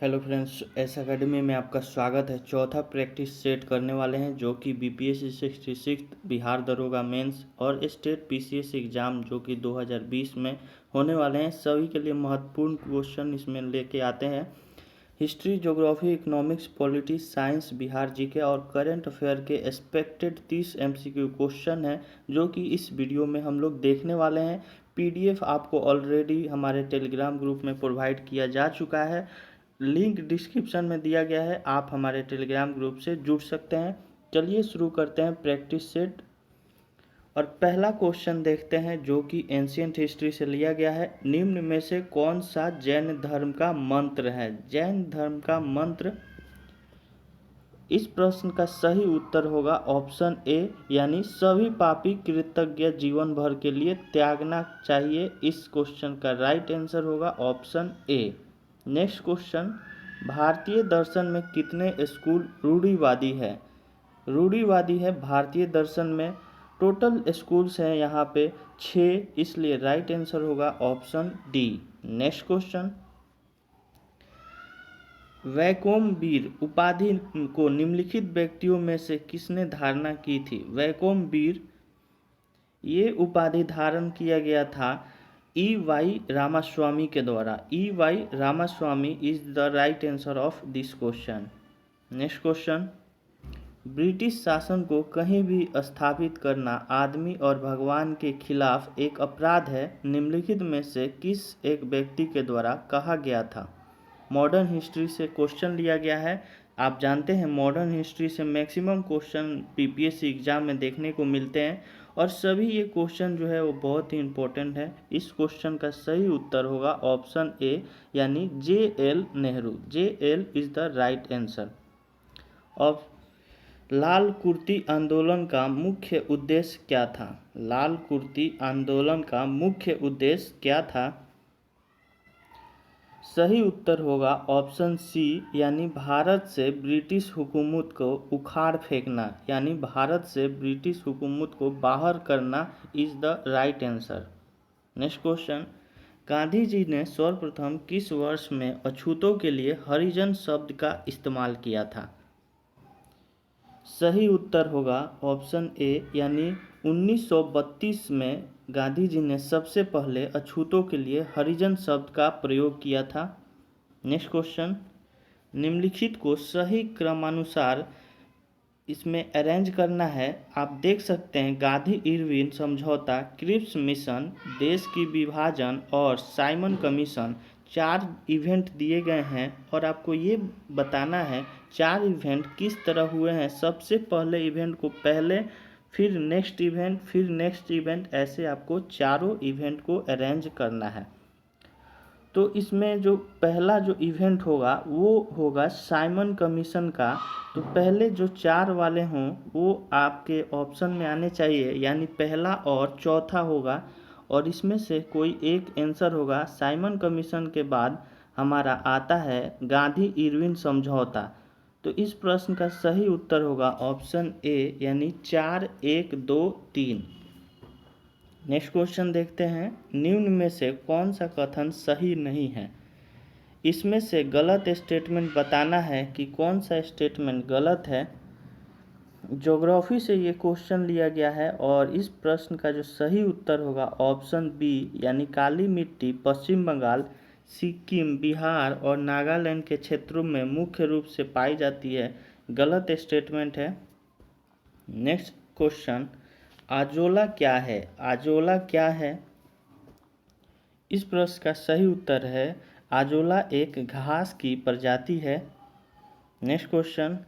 Hello friends, S academy में आपका स्वागत है। चौथा प्रैक्टिस सेट करने वाले हैं जो कि बीपीएससी 66 बिहार दरोगा मेंस और स्टेट पीसीएस एग्ज़ाम जो कि 2020 में होने वाले हैं। सभी के लिए महत्वपूर्ण क्वेश्चन इसमें लेके आते हैं। History, geography, economics, politics, science, Bihar GK और करंट अफेयर के एक्सपेक्टेड 30 एमसीक्यू क्वेश्चन हैं जो कि इस वीडियो में हम लोग देखने वाले हैं। पीडीएफ आपको ऑलरेडी हमारे टेलीग्राम ग्रुप में प्रोवाइड किया जा चुका है। लिंक डिस्क्रिप्शन में दिया गया है, आप हमारे टेलीग्राम ग्रुप से जुड़ सकते हैं। चलिए शुरू करते हैं प्रैक्टिस सेट। और पहला क्वेश्चन देखते हैं जो कि एंशियंट हिस्ट्री से लिया गया है। निम्न में से कौन सा जैन धर्म का मंत्र है? जैन धर्म का मंत्र, इस प्रश्न का सही उत्तर होगा ऑप्शन ए, यानी सभी पापी कृतज्ञ जीवन भर के लिए त्यागना चाहिए। इस क्वेश्चन का राइट आंसर होगा ऑप्शन ए। नेक्स्ट क्वेश्चन, भारतीय दर्शन में कितने स्कूल रूढ़िवादी है? रूढ़िवादी है भारतीय दर्शन में। टोटल स्कूल्स हैं यहाँ पे 6, इसलिए राइट आंसर होगा option D. Next question, Vaikom वीर उपाधि को निम्नलिखित व्यक्तियों में से किसने धारणा की थी? वैकोम वीर, ये उपाधि धारण किया गया था ई वाई रामास्वामी के द्वारा। E Y Ramaswamy is the right answer of this question. Next question, British शासन को कहीं भी स्थापित करना आदमी और भगवान के खिलाफ एक अपराध है। निम्नलिखित में से किस एक व्यक्ति के द्वारा कहा गया था? मॉडर्न हिस्ट्री से क्वेश्चन लिया गया है। आप जानते हैं मॉडर्न हिस्ट्री से मैक्सिमम क्वेश्चन बीपीएससी एग्जाम में देखने को मिलते हैं और सभी ये क्वेश्चन जो है वो बहुत ही इम्पोर्टेंट है। इस क्वेश्चन का सही उत्तर होगा ऑप्शन ए, यानी J L. Nehru. J L. Is the right answer. और लाल कुर्ती आंदोलन का मुख्य उद्देश्य क्या था? लाल कुर्ती आंदोलन का मुख्य उद्देश्य क्या था? सही उत्तर होगा ऑप्शन सी, यानी भारत से ब्रिटिश हुकूमत को उखाड़ फेंकना, यानी भारत से ब्रिटिश हुकूमत को बाहर करना is the right answer. Next question, Gandhi ji ने सर्वप्रथम किस वर्ष में अछूतों के लिए हरिजन शब्द का इस्तेमाल किया था? सही उत्तर होगा ऑप्शन ए, यानी 1932 में गांधी जी ने सबसे पहले अछूतों के लिए हरिजन शब्द का प्रयोग किया था। नेक्स्ट क्वेश्चन, निम्नलिखित को सही क्रमानुसार इसमें अरेंज करना है। आप देख सकते हैं गांधी इरविन समझौता, क्रिप्स मिशन, देश की विभाजन और साइमन कमीशन, 4 इवेंट दिए गए हैं और आपको ये बताना है 4 इवेंट किस तरह हुए हैं। सबसे पहले इवेंट को पहले, फिर नेक्स्ट इवेंट, फिर नेक्स्ट इवेंट, ऐसे आपको चारों इवेंट को अरेंज करना है। तो इसमें जो पहला जो इवेंट होगा वो होगा साइमन कमीशन का। तो पहले जो 4 वाले हों वो आपके ऑप्शन में आने चाहिए, यानी पहला और चौथा होगा और इसमें से कोई एक आंसर होगा। साइमन कमीशन के बाद हमारा आता है गांधी इरविन समझौता। तो इस प्रश्न का सही उत्तर होगा ऑप्शन ए, यानी 4, 1, 2, 3। नेक्स्ट क्वेश्चन देखते हैं, निम्न में से कौन सा कथन सही नहीं है? इसमें से गलत स्टेटमेंट बताना है कि कौन सा स्टेटमेंट गलत है। ज्योग्राफी से ये क्वेश्चन लिया गया है और इस प्रश्न का जो सही उत्तर होगा ऑप्शन बी, यानी काली मिट्टी पश्चिम बंगाल, सिक्किम, बिहार और नागालैंड के क्षेत्रों में मुख्य रूप से पाई जाती है। गलत स्टेटमेंट है। नेक्स्ट क्वेश्चन, आजोला क्या है? आजोला क्या है? इस प्रश्न का सही उत्तर है आजोला एक घास की प्रजाति है। नेक्स्ट क्वेश्चन,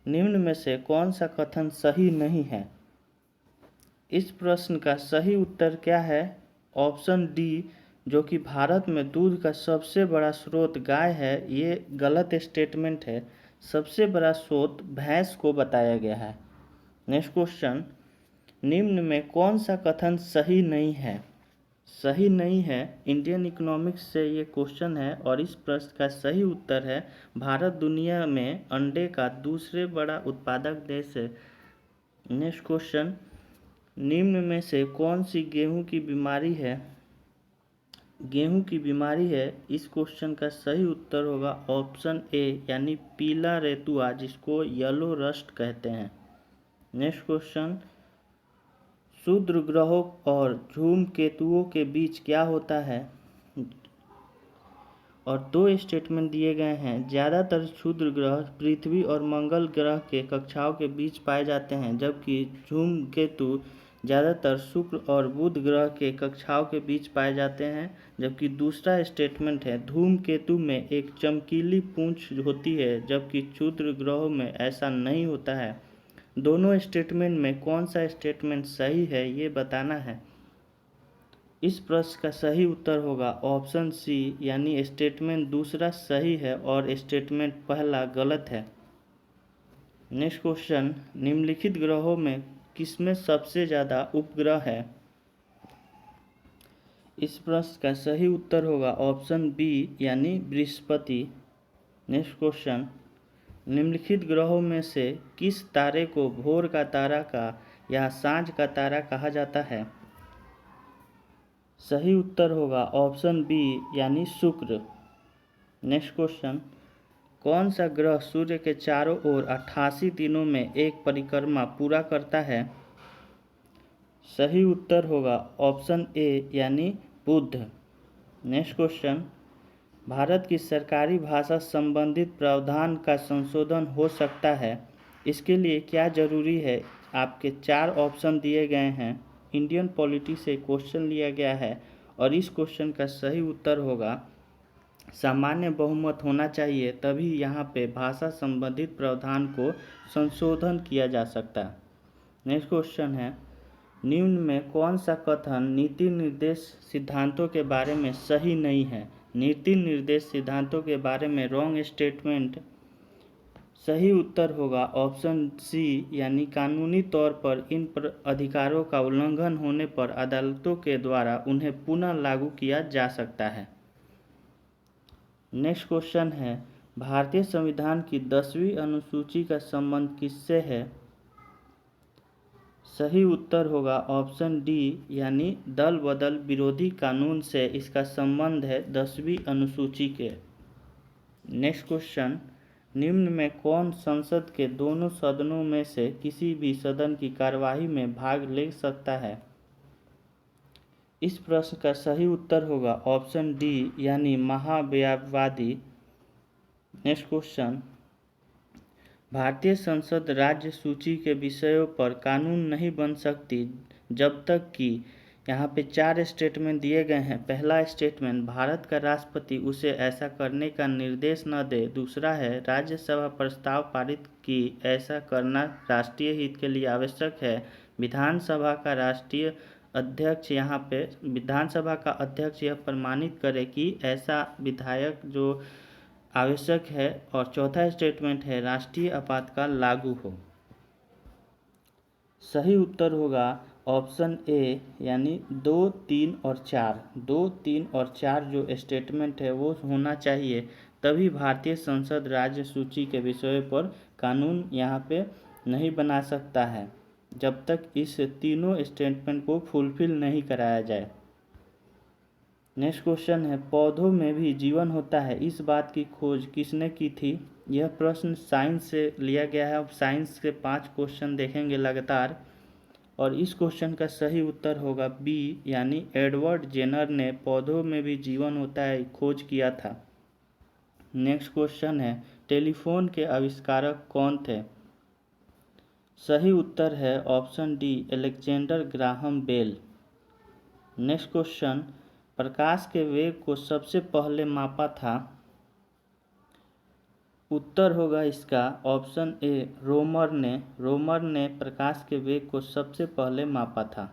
निम्न में से कौन सा कथन सही नहीं है? इस प्रश्न का सही उत्तर क्या है? ऑप्शन डी, जो कि भारत में दूध का सबसे बड़ा स्रोत गाय है, ये गलत स्टेटमेंट है। सबसे बड़ा स्रोत भैंस को बताया गया है। नेक्स्ट क्वेश्चन, निम्न में कौन सा कथन सही नहीं है? सही नहीं है, इंडियन इकोनॉमिक्स से ये क्वेश्चन है और इस प्रश्न का सही उत्तर है भारत दुनिया में अंडे का दूसरे बड़ा उत्पादक देश है। नेक्स्ट क्वेश्चन, निम्न में से कौन सी गेहूं की बीमारी है? गेहूं की बीमारी है, इस क्वेश्चन का सही उत्तर होगा ऑप्शन ए यानी पीला रेतुआ, जिसको येलो रस्ट कहते हैं। नेक्स्ट क्वेश्चन, क्षुद्र ग्रहों और धूमकेतुओं के बीच क्या होता है? और दो स्टेटमेंट दिए गए हैं। ज़्यादातर क्षुद्र ग्रह पृथ्वी और मंगल ग्रह के कक्षाओं के बीच पाए जाते हैं, जबकि धूमकेतु ज़्यादातर शुक्र और बुध ग्रह के कक्षाओं के बीच पाए जाते हैं। जबकि दूसरा स्टेटमेंट है, धूमकेतु में एक चमकीली पूंछ होती है, जबकि क्षुद्र ग्रहों में ऐसा नहीं होता है। दोनों स्टेटमेंट में कौन सा स्टेटमेंट सही है, ये बताना है। इस प्रश्न का सही उत्तर होगा ऑप्शन सी, यानी स्टेटमेंट दूसरा सही है और स्टेटमेंट पहला गलत है। नेक्स्ट क्वेश्चन, निम्नलिखित ग्रहों में किसमें सबसे ज़्यादा उपग्रह है? इस प्रश्न का सही उत्तर होगा ऑप्शन बी, यानी बृहस्पति। नेक्स्ट क्वेश्चन, निम्नलिखित ग्रहों में से किस तारे को भोर का तारा का या सांझ का तारा कहा जाता है? सही उत्तर होगा ऑप्शन बी, यानी शुक्र। नेक्स्ट क्वेश्चन, कौन सा ग्रह सूर्य के चारों ओर 88 दिनों में एक परिक्रमा पूरा करता है? सही उत्तर होगा ऑप्शन ए, यानी बुध। नेक्स्ट क्वेश्चन, भारत की सरकारी भाषा संबंधित प्रावधान का संशोधन हो सकता है, इसके लिए क्या जरूरी है? आपके 4 ऑप्शन दिए गए हैं। इंडियन पॉलिटी से क्वेश्चन लिया गया है और इस क्वेश्चन का सही उत्तर होगा सामान्य बहुमत होना चाहिए, तभी यहाँ पे भाषा संबंधित प्रावधान को संशोधन किया जा सकता है। नेक्स्ट क्वेश्चन है, निम्न में कौन सा कथन नीति निर्देश सिद्धांतों के बारे में सही नहीं है? नीति निर्देश सिद्धांतों के बारे में रॉन्ग स्टेटमेंट। सही उत्तर होगा ऑप्शन सी, यानी कानूनी तौर पर इन अधिकारों का उल्लंघन होने पर अदालतों के द्वारा उन्हें पुनः लागू किया जा सकता है। नेक्स्ट क्वेश्चन है, भारतीय संविधान की 10वीं अनुसूची का संबंध किससे है? सही उत्तर होगा ऑप्शन डी, यानी दल बदल विरोधी कानून से इसका संबंध है 10वीं अनुसूची के। नेक्स्ट क्वेश्चन, निम्न में कौन संसद के दोनों सदनों में से किसी भी सदन की कार्यवाही में भाग ले सकता है? इस प्रश्न का सही उत्तर होगा ऑप्शन डी, यानी महाव्ययवादी। नेक्स्ट क्वेश्चन, भारतीय संसद राज्य सूची के विषयों पर कानून नहीं बन सकती जब तक कि, यहाँ पे 4 स्टेटमेंट दिए गए हैं। पहला स्टेटमेंट, भारत का राष्ट्रपति उसे ऐसा करने का निर्देश न दे। दूसरा है, राज्यसभा प्रस्ताव पारित कि ऐसा करना राष्ट्रीय हित के लिए आवश्यक है। विधानसभा का अध्यक्ष यह प्रमाणित करे कि ऐसा विधायक जो आवश्यक है। और चौथा स्टेटमेंट है, राष्ट्रीय आपातकाल लागू हो। सही उत्तर होगा ऑप्शन ए, यानी 2, 3 और 4। 2, 3 और 4 जो स्टेटमेंट है वो होना चाहिए, तभी भारतीय संसद राज्य सूची के विषय पर कानून यहाँ पे नहीं बना सकता है, जब तक इस तीनों स्टेटमेंट को फुलफिल नहीं कराया जाए। नेक्स्ट क्वेश्चन है, पौधों में भी जीवन होता है, इस बात की खोज किसने की थी? यह प्रश्न साइंस से लिया गया है। अब साइंस के 5 क्वेश्चन देखेंगे लगातार, और इस क्वेश्चन का सही उत्तर होगा बी, यानी एडवर्ड जेनर ने पौधों में भी जीवन होता है खोज किया था। नेक्स्ट क्वेश्चन है, टेलीफोन के आविष्कारक कौन थे? सही उत्तर है option D, Alexander Graham Bell. Next question, प्रकाश के वेग को सबसे पहले मापा था? उत्तर होगा इसका ऑप्शन ए, रोमर ने प्रकाश के वेग को सबसे पहले मापा था।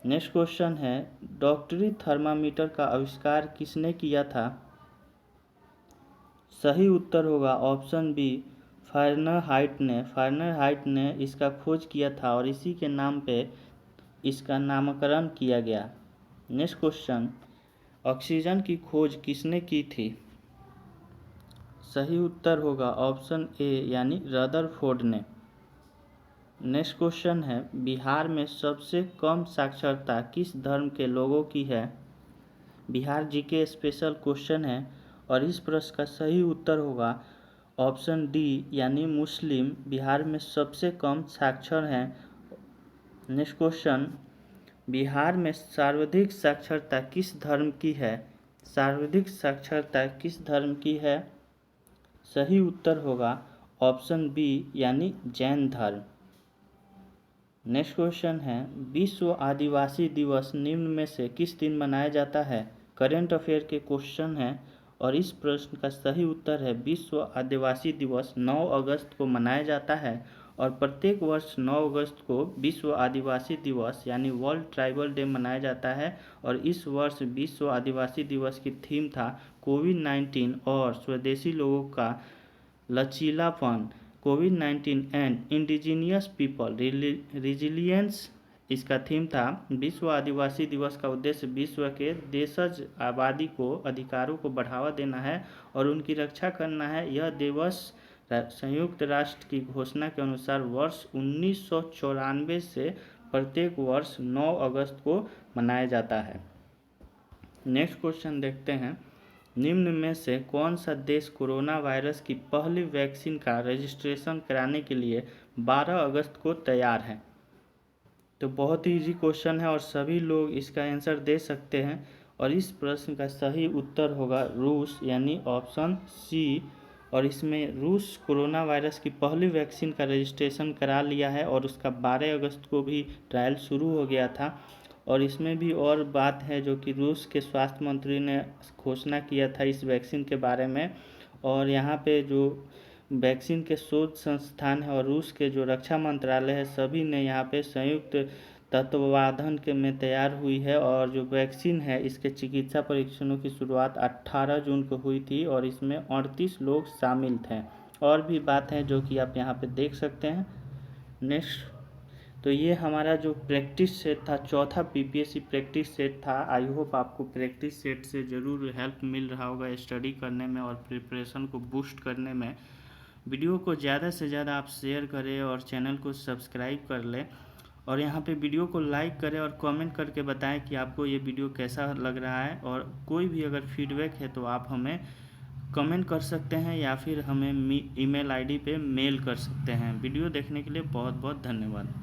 नेक्स्ट क्वेश्चन है, डॉक्टरी थर्मामीटर का आविष्कार किसने किया था? सही उत्तर होगा ऑप्शन बी, फारेनहाइट ने इसका खोज किया था और इसी के नाम पे इसका नामकरण किया गया। नेक्स्ट क्वेश्चन, ऑक्सीजन की खोज किसने की थी? सही उत्तर होगा ऑप्शन ए, यानी रदरफोर्ड ने। नेक्स्ट क्वेश्चन है, बिहार में सबसे कम साक्षरता किस धर्म के लोगों की है? बिहार जीके स्पेशल क्वेश्चन है और इस प्रश्न का सही उत्तर होगा ऑप्शन डी यानी मुस्लिम बिहार में सबसे कम साक्षर हैं। नेक्स्ट क्वेश्चन, बिहार में सर्वाधिक साक्षरता किस धर्म की है? सर्वाधिक साक्षरता किस धर्म की है? सही उत्तर होगा ऑप्शन बी यानी जैन धर्म। नेक्स्ट क्वेश्चन है, विश्व आदिवासी दिवस निम्न में से किस दिन मनाया जाता है? करेंट अफेयर के क्वेश्चन है और इस प्रश्न का सही उत्तर है विश्व आदिवासी दिवस 9 अगस्त को मनाया जाता है और प्रत्येक वर्ष 9 अगस्त को विश्व आदिवासी दिवस यानी वर्ल्ड ट्राइबल डे मनाया जाता है। और इस वर्ष विश्व आदिवासी दिवस की थीम था कोविड-19 और स्वदेशी लोगों का लचीलापन, कोविड-19 एंड इंडिजीनियस पीपल रिजिलियंस इसका थीम था। विश्व आदिवासी दिवस का उद्देश्य विश्व के देशज आबादी को अधिकारों को बढ़ावा देना है और उनकी रक्षा करना है। यह दिवस संयुक्त राष्ट्र की घोषणा के अनुसार वर्ष 1994 से प्रत्येक वर्ष 9 अगस्त को मनाया जाता है। नेक्स्ट क्वेश्चन देखते हैं, निम्न में से कौन सा देश कोरोना वायरस की पहली वैक्सीन का रजिस्ट्रेशन कराने के लिए 12 अगस्त को तैयार है? तो बहुत ही इजी क्वेश्चन है और सभी लोग इसका आंसर दे सकते हैं और इस प्रश्न का सही उत्तर होगा रूस यानी ऑप्शन सी। और इसमें रूस कोरोना वायरस की पहली वैक्सीन का रजिस्ट्रेशन करा लिया है और उसका 12 अगस्त को भी ट्रायल शुरू हो गया था। और इसमें भी और बात है जो कि रूस के स्वास्थ्य मंत्री ने घोषणा किया था इस वैक्सीन के बारे में। और यहाँ पे जो वैक्सीन के शोध संस्थान है और रूस के जो रक्षा मंत्रालय है सभी ने यहाँ पे संयुक्त तत्वावधान के में तैयार हुई है। और जो वैक्सीन है इसके चिकित्सा परीक्षणों की शुरुआत 18 जून को हुई थी और इसमें 38 लोग शामिल थे। और भी बात है जो कि आप यहाँ पे देख सकते हैं। नेक्स्ट, तो ये हमारा जो प्रैक्टिस सेट था, चौथा पीपीएससी प्रैक्टिस सेट था। आई होप आपको प्रैक्टिस सेट से ज़रूर हेल्प मिल रहा होगा स्टडी करने में और प्रिपरेशन को बूस्ट करने में। वीडियो को ज़्यादा से ज़्यादा आप शेयर करें और चैनल को सब्सक्राइब कर लें और यहाँ पे वीडियो को लाइक करें और कमेंट करके बताएं कि आपको ये वीडियो कैसा लग रहा है। और कोई भी अगर फीडबैक है तो आप हमें कमेंट कर सकते हैं या फिर हमें ईमेल आईडी पे मेल कर सकते हैं। वीडियो देखने के लिए बहुत बहुत धन्यवाद।